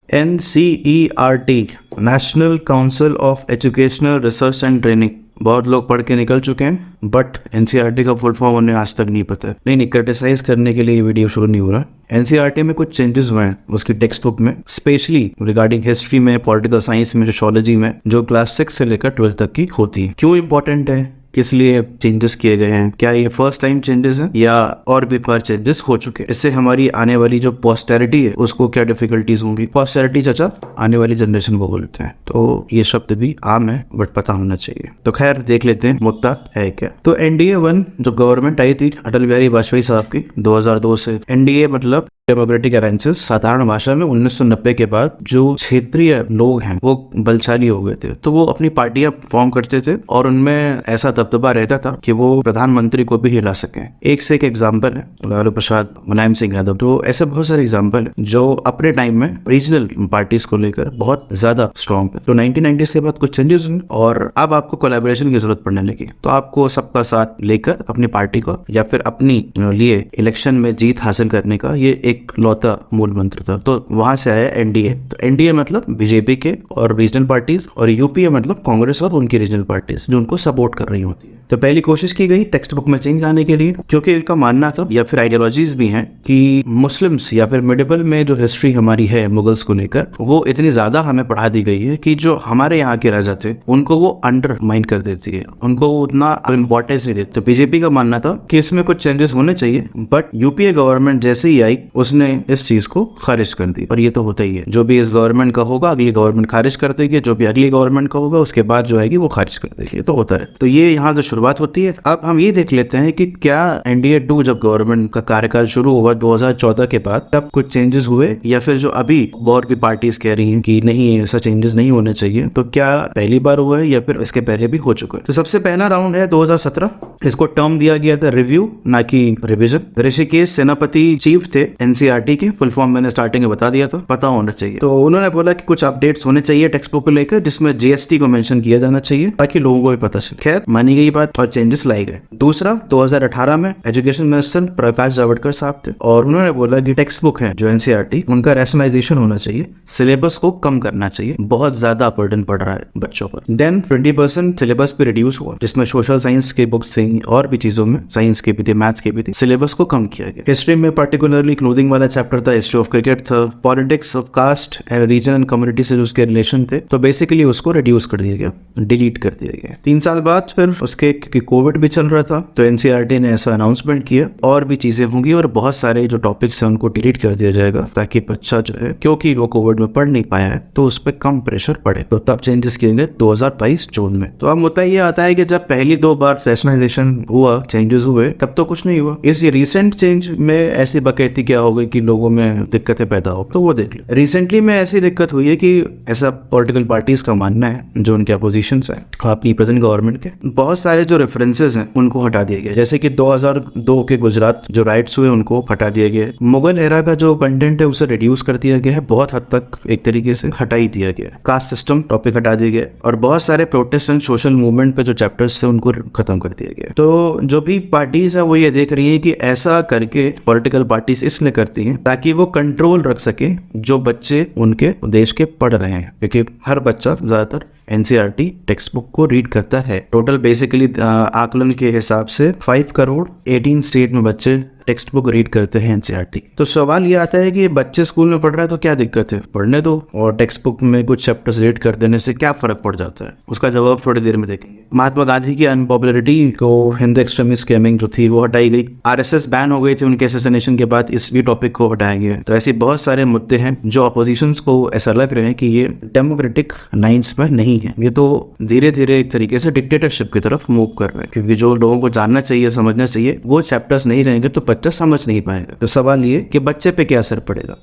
NCERT, national council of educational research and training. बहुत लोग पढ़ के निकल चुके हैं बट एनसीईआरटी का फुल फॉर्म उन्हें आज तक नहीं पता है। नहीं, क्रिटिसाइज करने के लिए ये वीडियो शुरू नहीं हो रहा। एनसीईआरटी में कुछ चेंजेस हुए हैं उसकी टेक्स्ट बुक में, स्पेशली रिगार्डिंग हिस्ट्री में, पॉलिटिकल साइंस में, सोशियोलॉजी में, जो क्लास 6 से लेकर 12 तक की होती है। क्यों इंपॉर्टेंट है, किस लिए चेंजेस किए गए हैं, क्या ये फर्स्ट टाइम चेंजेस हैं या और भी बार चेंजेस हो चुके हैं, इससे हमारी आने वाली जो पोस्टेरिटी है उसको क्या डिफिकल्टीज होंगी। पोस्टेरिटी चाचा आने वाली जनरेशन को बोलते हैं, तो ये शब्द भी आम है बट पता होना चाहिए। तो खैर देख लेते हैं मुद्दा है क्या। तो एनडीए 1 जो गवर्नमेंट आई थी अटल बिहारी वाजपेयी साहब की 2002 से, एनडीए मतलब डेमोक्रेटिक अलायंसेस, साधारण भाषा में 1990 के बाद जो क्षेत्रीय लोग हैं वो बलशाली हो गए थे, तो वो अपनी पार्टियां फॉर्म करते थे और उनमें ऐसा दबदबा रहता था कि वो प्रधानमंत्री को भी हिला सकें। एक से एक एग्जाम्पल है, लालू प्रसाद, मुलायम सिंह यादव, तो ऐसे बहुत सारे एग्जाम्पल है जो अपने टाइम में रीजनल पार्टीज को लेकर बहुत ज्यादा स्ट्रॉन्ग है। तो 1990s के बाद कुछ चेंजेस हुए और अब आपको कोलैबोरेशन की जरूरत पड़ने लगी, तो आपको सबका साथ लेकर अपनी पार्टी को या फिर अपनी लिए इलेक्शन में जीत हासिल करने का ये एक लौता मूल मंत्र था। तो वहां से आया एनडीए। तो एनडीए मतलब बीजेपी के और रीजनल पार्टीज, और यूपीए मतलब कांग्रेस और उनकी रीजनल पार्टीज जो उनको सपोर्ट कर रही होती है। तो पहली कोशिश की गई टेक्स्ट बुक में चेंज लाने के लिए, क्योंकि इनका मानना था या फिर आइडियोलॉजीज भी हैं कि मुस्लिम्स या फिर मिडिवल में जो हिस्ट्री हमारी है मुगल्स को लेकर, वो इतनी ज्यादा हमें पढ़ा दी गई है कि जो हमारे यहाँ के राजा थे उनको वो अंडरमाइन कर देती है, उनको उतना इंपॉर्टेंस नहीं देते। तो बीजेपी का मानना था कि इसमें कुछ चेंजेस होने चाहिए, बट यूपीए गवर्नमेंट जैसे ही आई उसने इस चीज को खारिज कर दी। और ये तो होता ही है, जो भी इस गवर्नमेंट का होगा अगली गवर्नमेंट खारिज कर देगी, जो भी अगली गवर्नमेंट का होगा उसके बाद जो आएगी वो खारिज कर देगी, तो होता है। तो ये यहाँ से शुरुआत होती है। अब हम ये देख लेते हैं कि क्या एनडीए 2 जब गवर्नमेंट का कार्यकाल शुरू हुआ 2014 के बाद, तब कुछ चेंजेस हुए या फिर जो अभी और भी पार्टीज कह रही हैं कि नहीं ऐसा चेंजेस नहीं होने चाहिए, तो क्या पहली बार हुआ है या फिर इसके पहले भी हो चुका है। तो सबसे पहला राउंड है 2017, इसको टर्म दिया गया था रिव्यू ना कि रिविजन। ऋषिकेश सेनापति चीफ थे एनसीईआरटी के, फुल फॉर्म मैंने स्टार्टिंग में बता दिया था, पता होना चाहिए। तो उन्होंने बोला कि कुछ अपडेट्स होने चाहिए टेक्स्ट बुक को लेकर, जिसमें जीएसटी को मेंशन किया जाना चाहिए ताकि लोगों को भी पता चले। खैर मानी गई बात और चेंजेस लाए गए। दूसरा 2018 में एजुकेशन मिनिस्टर प्रकाश जावड़ेकर साहब थे और उन्होंने बोला कि टेक्स्ट बुक है जो एनसीईआरटी, उनका रैशनलाइजेशन होना चाहिए, सिलेबस को कम करना चाहिए, बहुत ज्यादा बर्डन पड़ रहा है बच्चों पर। देन 20% सिलेबस पे रिड्यूस हुआ, जिसमें सोशल साइंस के बुक्स थी और भी चीजों में, साइंस की भी थी, मैथ्स की भी थी, सिलेबस को कम किया गया। हिस्ट्री में पर्टिकुलरली क्लोथिंग वाला चैप्टर था, हिस्ट्री ऑफ क्रिकेट था, politics of caste and region and community से उसके रिलेशन थे, तो बेसिकली उसको रिड्यूस कर दिया गया, डिलीट कर दिया गया। 3 साल बाद फिर उसके, क्योंकि कोविड भी चल रहा था, तो एनसीईआरटी ने ऐसा अनाउंसमेंट किया और भी चीजें होंगी और बहुत सारे जो टॉपिक्स हैं उनको डिलीट कर दिया जाएगा, ताकि बच्चा जो है, क्योंकि वो कोविड में पढ़ नहीं पाया है, तो उस पर कम प्रेशर पड़े। तो तब चेंजेस किए गए 2022 जून में। तो अब मुद्दा ये आता है कि जब पहली 2 बार फैशनाइजेशन हुआ, चेंजेस हुए, तब तो कुछ नहीं हुआ। इस रिसेंट चेंज में ऐसी बकैती क्या हो गई कि लोगों में दिक्कतें पैदा हो, तो वो देख लो। रिसेंटली में ऐसी दिक्कत हुई है कि ऐसा पॉलिटिकल पार्टीज का मानना है, जो उनके अपोजिशन है अपनी प्रेजेंट गवर्नमेंट के, बहुत सारे जो रेफरेंसेस हैं उनको हटा दिया गया। जैसे कि 2002 के गुजरात जो राइट्स हुए उनको हटा दिया गया। मुगल एरा का जो कंटेंट है उसे रिड्यूस कर दिया गया है, बहुत हद तक एक तरीके से हटा ही दिया गया। कास्ट सिस्टम टॉपिक हटा दिया गया और बहुत सारे प्रोटेस्टेंट सोशल मूवमेंट पे जो चैप्टर्स थे उनको खत्म कर दिया गया। तो जो भी पार्टीज है वो ये देख रही है कि ऐसा करके पॉलिटिकल पार्टीज इसलिए करती हैं ताकि वो कंट्रोल रख सके जो बच्चे उनके देश के पढ़ रहे हैं, क्योंकि हर बच्चा ज्यादातर एनसीईआरटी टेक्स्ट बुक को रीड करता है। टोटल बेसिकली आकलन के हिसाब से 5 करोड़ 18 स्टेट में बच्चे टेक्स्ट बुक रीड करते हैं एनसीईआरटी। तो सवाल ये आता है कि बच्चे स्कूल में पढ़ रहा है तो क्या दिक्कत है, पढ़ने दो, और टेक्स्ट बुक में कुछ चैप्टर्स रीड कर देने से क्या फर्क पड़ जाता है, उसका जवाब थोड़ी देर में देखेंगे। महात्मा गांधी की अनपॉपुलरिटी को, हिंदू एक्सट्रीमिस्ट कैमिंग जो थी वो हटाई गई, आरएसएस बैन हो गई थी उनके असैसिनेशन के बाद, इस भी टॉपिक को हटाया गया। तो ऐसे बहुत सारे मुद्दे हैं जो अपोजिशन को ऐसा लग रहे हैं कि ये डेमोक्रेटिक लाइंस पर नहीं है, ये तो धीरे धीरे एक तरीके से डिक्टेटरशिप की तरफ मूव कर रहे हैं, क्योंकि जो लोगों को जानना चाहिए, समझना चाहिए, वो चैप्टर्स नहीं रहेंगे तो बच्चा समझ नहीं पाएगा। तो सवाल ये कि बच्चे पे क्या असर पड़ेगा।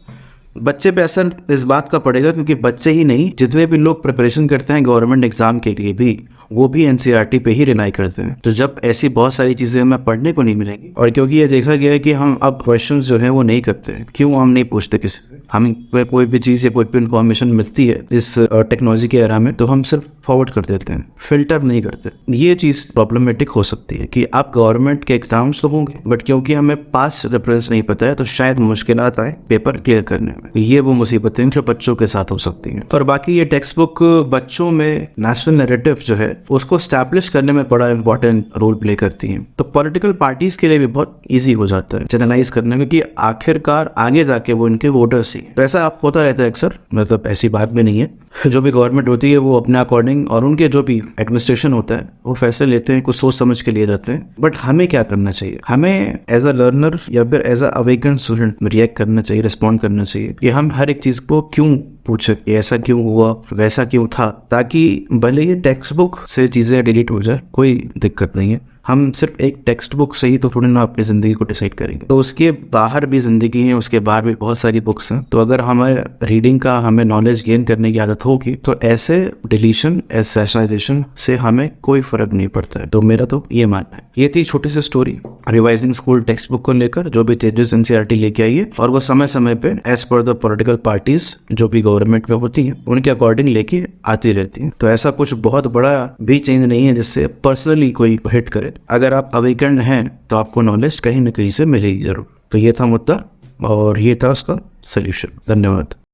बच्चे पे असर इस बात का पड़ेगा क्योंकि बच्चे ही नहीं, जितने भी लोग प्रिपरेशन करते हैं गवर्नमेंट एग्जाम के लिए भी, वो भी एनसीईआरटी पे ही रिलाई करते हैं। तो जब ऐसी बहुत सारी चीजें हमें पढ़ने को नहीं मिलेंगी, और क्योंकि ये देखा गया है कि हम अब क्वेश्चंस जो है वो नहीं करते हैं, क्यों हम नहीं पूछते किसी से, हमें कोई भी चीज़ या कोई भी इन्फॉर्मेशन मिलती है इस टेक्नोलॉजी के एरा में तो हम सिर्फ फॉरवर्ड कर देते हैं, फिल्टर नहीं करते। ये चीज़ प्रॉब्लमेटिक हो सकती है कि आप गवर्नमेंट के एग्जाम्स तो होंगे, बट क्योंकि हमें पास रेफरेंस नहीं पता है तो शायद मुश्किलात आए पेपर क्लियर करने में। ये वो मुसीबतें जो बच्चों के साथ हो सकती हैं। और बाकी ये टेक्स्ट बुक बच्चों में नेशनल नैरेटिव जो है उसको स्टैब्लिश करने में बड़ा इंपॉर्टेंट रोल प्ले करती हैं। तो पॉलिटिकल पार्टीज के लिए भी बहुत ईजी हो जाता है जनरलाइज करने में कि आखिरकार आगे जाके वो इनके वोटर्स ही। तो ऐसा आप होता रहता है अक्सर, मतलब ऐसी बात भी नहीं है। जो भी गवर्नमेंट होती है वो अपने अकॉर्डिंग और उनके जो भी एडमिनिस्ट्रेशन होता है वो फैसले लेते हैं, कुछ सोच समझ के लिए जाते हैं। बट हमें क्या करना चाहिए? हमें एज अ लर्नर या फिर as a awaken student react करना चाहिए, रिस्पॉन्ड करना चाहिए कि हम हर एक चीज़ को क्यों पूछे, ऐसा क्यों हुआ, वैसा क्यों था, ताकि भले ये टेक्स्ट बुक से चीज़ें डिलीट हो जाए कोई दिक्कत नहीं है। हम सिर्फ एक टेक्स्ट बुक से ही तो थोड़ी ना अपनी ज़िंदगी को डिसाइड करेंगे। तो उसके बाहर भी ज़िंदगी है, उसके बाहर भी बहुत सारी बुक्स हैं। तो अगर हमें रीडिंग का, हमें नॉलेज गेन करने की आदत होगी तो ऐसे डिलीशन, ऐसे सेशनलाइजेशन से हमें कोई फ़र्क नहीं पड़ता है। तो मेरा तो ये मानना है। ये थी छोटी सी story revising school text book को लेकर, जो भी चेंजेस एनसीईआरटी लेके आई है, और वो समय समय पे as per the political parties जो भी गवर्नमेंट में होती हैं उनके अकॉर्डिंग लेके आती रहती हैं। तो ऐसा कुछ बहुत बड़ा भी चेंज नहीं है जिससे पर्सनली कोई हिट करे। अगर आप अवेकन्ड हैं तो आपको नॉलेज कहीं ना कहीं से मिलेगी जरूर। तो ये था मुद्दा और ये था उसका सल्यूशन। धन्यवाद।